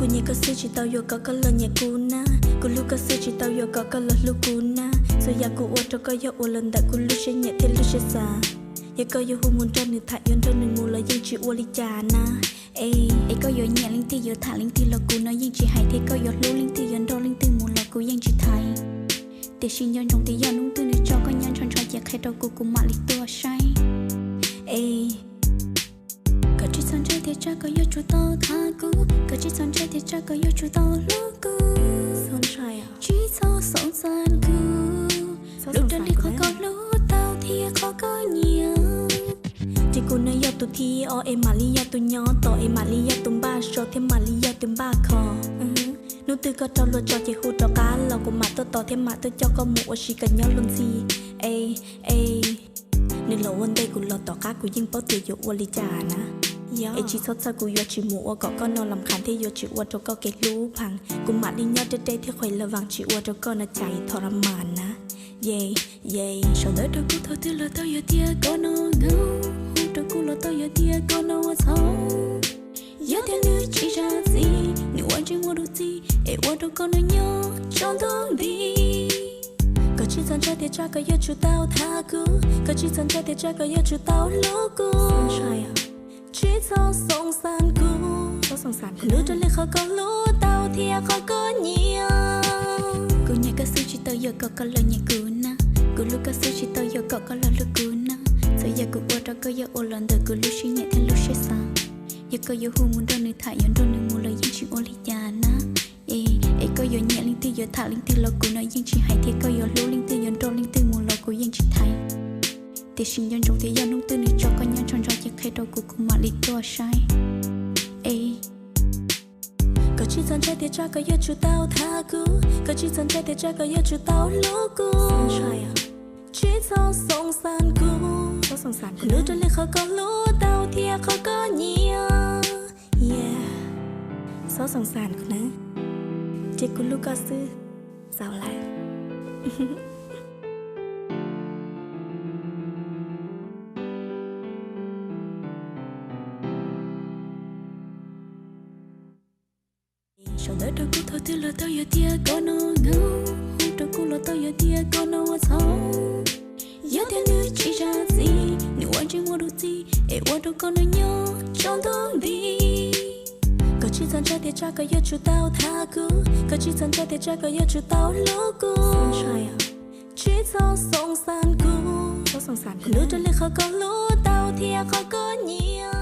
Cô nhẹ có sư chỉ tao yo có lời nhẹ cô na. Cô lu có sư chỉ tao yo có lời lu cô na. So ya cô ua cho có yo ua lần đại cô lu sẽ nhẹ thì lu sẽ xa. Ya có yo hu muốn cho nữ thải yon cho nữ mù là yên chỉ ua li cha na. Ê có yo nhẹ linh ti yo thả linh ti là cô nói yên chỉ hay thế có yo lu linh ti yon đo linh ti mù là cô yên chỉ thay. Để xin yon trong ti yon nung tư nữ cho có nhân chọn chọn giặc hay đâu cô mà li tua say. Ê có chỉ son chơi thì chắc có yo chú tao tha cú. Có chỉ son chơi thì chắc có yo chú tao lúc cú. Son chơi à? Chỉ sao son san cú. Lúc đó đi khó có lúc tao thì khó có nhiều. Chỉ cô nói yo tu thi o em mà li yo tu nhỏ to em mà li yo tu ba so thêm mà li yo tu ba kho. Nụ tư có trao luôn cho chị hút cho cá lòng của mặt to thêm mặt tôi cho con mũ chỉ cần nhau luôn gì. Ê nên lâu hơn đây cũng lo tỏ cá của những bao tiêu dụ qua li trà na. Ê chỉ sót xa của yo chỉ mũ có con nó làm khán thế yo chỉ qua cho con cái lú phẳng. Cùng mặt đi nhau trên đây thì khỏe là vàng chỉ qua cho con nó chạy thọ làm màn na. Yeah sau đó đâu cũng thôi thì là tao yo tia con nó ngâu. Đâu cũng là tao yo tia con nó xấu. Giờ theo nữ chỉ ra gì, nếu anh chỉ muốn được gì, em muốn được con nó nhỏ trong tương đi. Có chỉ dần trái thì chắc có yêu chú tao tha cú, có chỉ dần trái thì chắc có yêu chú tao lố cú. Chỉ sao song san cú, nữ trên lên khó có lú tao thì khó có nhiều. Cô nhẹ có sư chỉ tao giờ có lời nhẹ cú na, cô lu có sư chỉ tao giờ có lời lu cú na. Giờ giờ cô qua đó có giờ ô lần đời cô lu chỉ nhẹ thì lu sẽ sao. Giờ có yo hu muốn đơn nữ thải yon đơn nữ mù là yên chỉ ô li cha na. Ê có yo nhẹ linh ti yo thả linh ti là cô nói yên chỉ hay thế có yo lu linh ti yon đơn linh ti mù là cô yên chỉ thay. Để sinh yon trong thế gian nung tư nữ cho con nhân chọn cho chiếc khay đầu cô cùng mà li tua say. Ê có chỉ dần trái thì chắc có yo chú tao tha cú, có chỉ dần trái thì chắc có yo chú tao lố cú. Chỉ sao song san cú. Nữ trên lên khó có lú tao thì khó có nhiều. Yeah sao song sàn của nó chị của lu có sư sao lại. Sau đó đâu cũng thôi thì là tao yo tia con nó ngâu. Đâu cũng là tao yo tia con nó xấu. Giờ theo nữ chỉ ra gì, nếu anh chỉ muốn được gì, em muốn được con nó nhỏ trong tương đi. Có chỉ dần trái thì chắc có yêu chú tao tha cú, có chỉ dần trái thì chắc có yêu chú tao lố cú. Chỉ sao song san cú, nữ trên lên khó có lú tao thì khó có nhiều.